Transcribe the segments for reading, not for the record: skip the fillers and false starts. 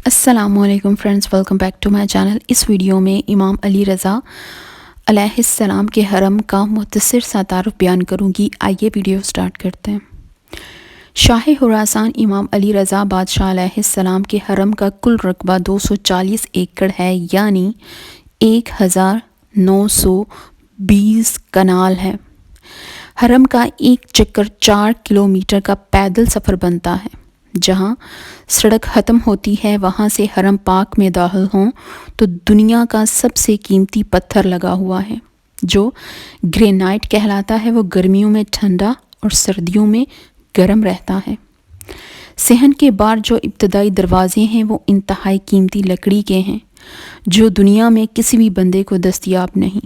अस्सलामु अलैकुम friends, welcome back to my channel. इस वीडियो में इमाम अली रज़ा अलैहिस्सलाम के हरम का मुख्तसर सा तारुफ बयान करूँगी। आइए वीडियो स्टार्ट करते हैं। शाह खुरासान इमाम अली रज़ा बादशाह अलैहिस्सलाम के हरम का कुल रकबा 240 एकड़ है, यानी 1920 कनाल है। हरम का एक चक्कर 4 किलोमीटर का पैदल सफ़र बनता है। जहाँ सड़क ख़त्म होती है वहाँ से हरम पाक में दाखिल हों तो दुनिया का सबसे कीमती पत्थर लगा हुआ है जो ग्रेनाइट कहलाता है। वो गर्मियों में ठंडा और सर्दियों में गर्म रहता है। सहन के बाद जो इब्तदाई दरवाज़े हैं वो इंतहाई कीमती लकड़ी के हैं जो दुनिया में किसी भी बंदे को दस्तयाब नहीं।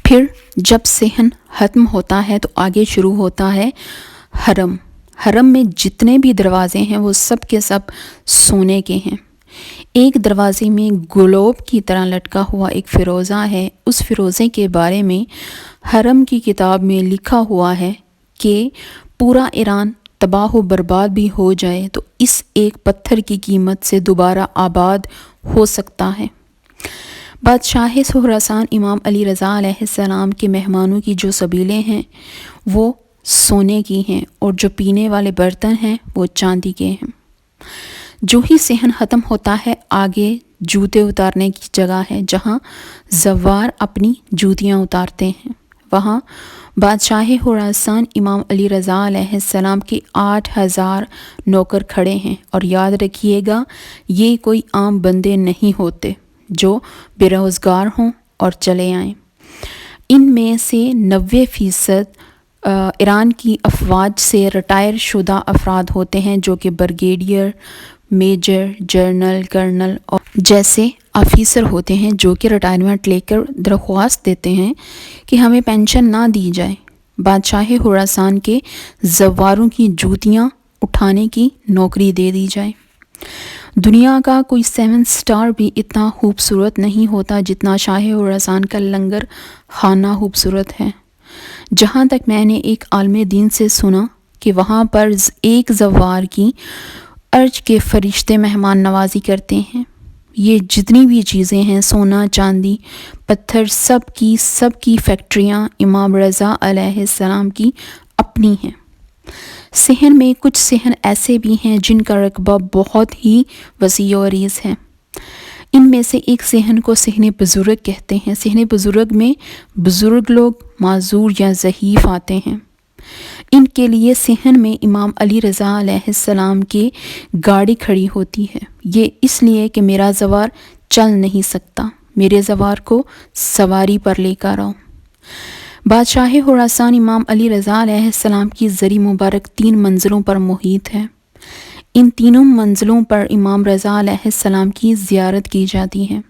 फिर जब सहन ख़त्म होता है तो आगे शुरू होता है हरम। हरम में जितने भी दरवाज़े हैं वो सब के सब सोने के हैं। एक दरवाज़े में ग्लोब की तरह लटका हुआ एक फ़िरोज़ा है। उस फ़िरोज़े के बारे में हरम की किताब में लिखा हुआ है कि पूरा ईरान तबाह व बर्बाद भी हो जाए तो इस एक पत्थर की कीमत से दोबारा आबाद हो सकता है। बादशाह खुरासान इमाम अली रज़ा अलैहिस्सलाम के मेहमानों की जो सबीलें हैं वो सोने की हैं और जो पीने वाले बर्तन हैं वो चांदी के हैं। जो ही सहन ख़त्म होता है आगे जूते उतारने की जगह है जहाँ ज़व्वार अपनी जूतियाँ उतारते हैं। वहाँ बादशाह खुरासान इमाम अली रज़ा अलैहिस्सलाम के 8000 नौकर खड़े हैं। और याद रखिएगा ये कोई आम बंदे नहीं होते जो बेरोज़गार हों और चले आएँ। इनमें से 90% ईरान की अफवाज से रिटायर शुदा अफराद होते हैं जो कि ब्रिगेडियर, मेजर, जनरल, कर्नल और जैसे ऑफिसर होते हैं जो कि रिटायरमेंट लेकर दरख्वास्त देते हैं कि हमें पेंशन ना दी जाए। बादशाह खुरासान के ज़व्वारों की जूतियाँ उठाने की नौकरी दे दी जाए। दुनिया का कोई 7 स्टार भी इतना खूबसूरत नहीं होता जितना शाह खुरासान का लंगर खाना खूबसूरत है। जहाँ तक मैंने एक आलिम दीन से सुना कि वहाँ पर एक ज़व्वार की अर्ज के फरिश्ते मेहमान नवाजी करते हैं। ये जितनी भी चीज़ें हैं सोना, चांदी, पत्थर, सब की फैक्ट्रियाँ इमाम रज़ा अलैहिस्सलाम की अपनी हैं। सहन में कुछ सहन ऐसे भी हैं जिनका रकबा बहुत ही वसी और अरीज़ है। इनमें से एक सहन को सहन बुज़ुर्ग कहते हैं। सहन बुज़ुर्ग में बुज़ुर्ग लोग माजूर या ज़ईफ़ आते हैं। इनके लिए सहन में इमाम अली रज़ा अलैहिस्सलाम की गाड़ी खड़ी होती है। ये इसलिए कि मेरा ज़वार चल नहीं सकता, मेरे ज़वार को सवारी पर लेकर आओ। बादशाह खुरासान इमाम अली रज़ा अलैहिस्सलाम की ज़री मुबारक 3 मंजिलों पर मुहित है। इन तीनों मंजिलों पर इमाम रज़ा अलैहिस्सलाम की ज़ियारत की जाती है।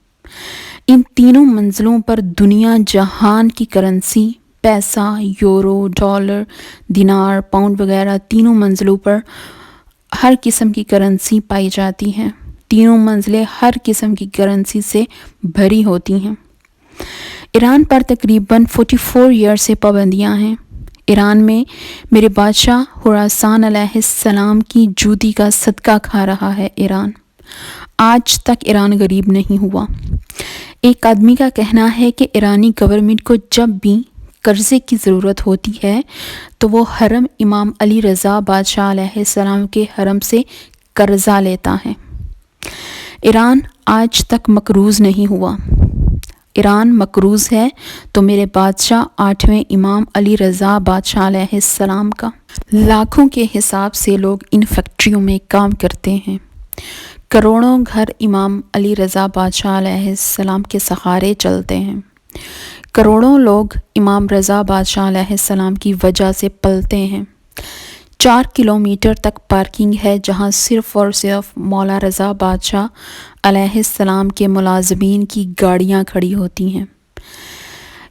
इन तीनों मंजिलों पर दुनिया जहान की करेंसी, पैसा, यूरो, डॉलर, दिनार, पाउंड वगैरह तीनों मंजिलों पर हर किस्म की करेंसी पाई जाती है। तीनों मंजिलें हर किस्म की करेंसी से भरी होती हैं। ईरान पर तकरीबन 44 ईयर से पाबंदियाँ हैं। ईरान में मेरे बादशाह खुरासान अलैहिस्सलाम की जूती का सदका खा रहा है। ईरान आज तक ईरान गरीब नहीं हुआ। एक आदमी का कहना है कि ईरानी गवर्नमेंट को जब भी कर्ज़े की ज़रूरत होती है तो वो हरम इमाम अली रज़ा बादशाह अलैहिस्सलाम के हरम से कर्ज़ा लेता है। ईरान आज तक मकरूज़ नहीं हुआ। ईरान मकरूज़ है तो मेरे बादशाह 8वें इमाम अली रज़ा बादशाह अलैहिस्सलाम का। लाखों के हिसाब से लोग इन फैक्ट्रियों में काम करते हैं। करोड़ों घर इमाम अली रज़ा बादशाह अलैहिस्सलाम के सहारे चलते हैं। करोड़ों लोग इमाम रज़ा बादशाह अलैहिस्सलाम की वजह से पलते हैं। 4 किलोमीटर तक पार्किंग है जहाँ सिर्फ़ और सिर्फ मौला रज़ा बादशाह अलैहिस्सलाम के मुलाज़मीन की गाड़ियाँ खड़ी होती हैं।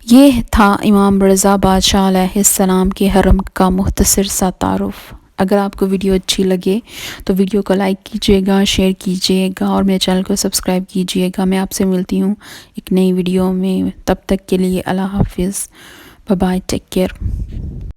ये था इमाम रज़ा बादशाह अलैहिस्सलाम के हरम का मुख्तसर सा तारुफ। अगर आपको वीडियो अच्छी लगे तो वीडियो को लाइक कीजिएगा, शेयर कीजिएगा और मेरे चैनल को सब्सक्राइब कीजिएगा। मैं आपसे मिलती हूँ एक नई वीडियो में। तब तक के लिए अल्लाह हाफिज़, बाय बाय, टेक केयर।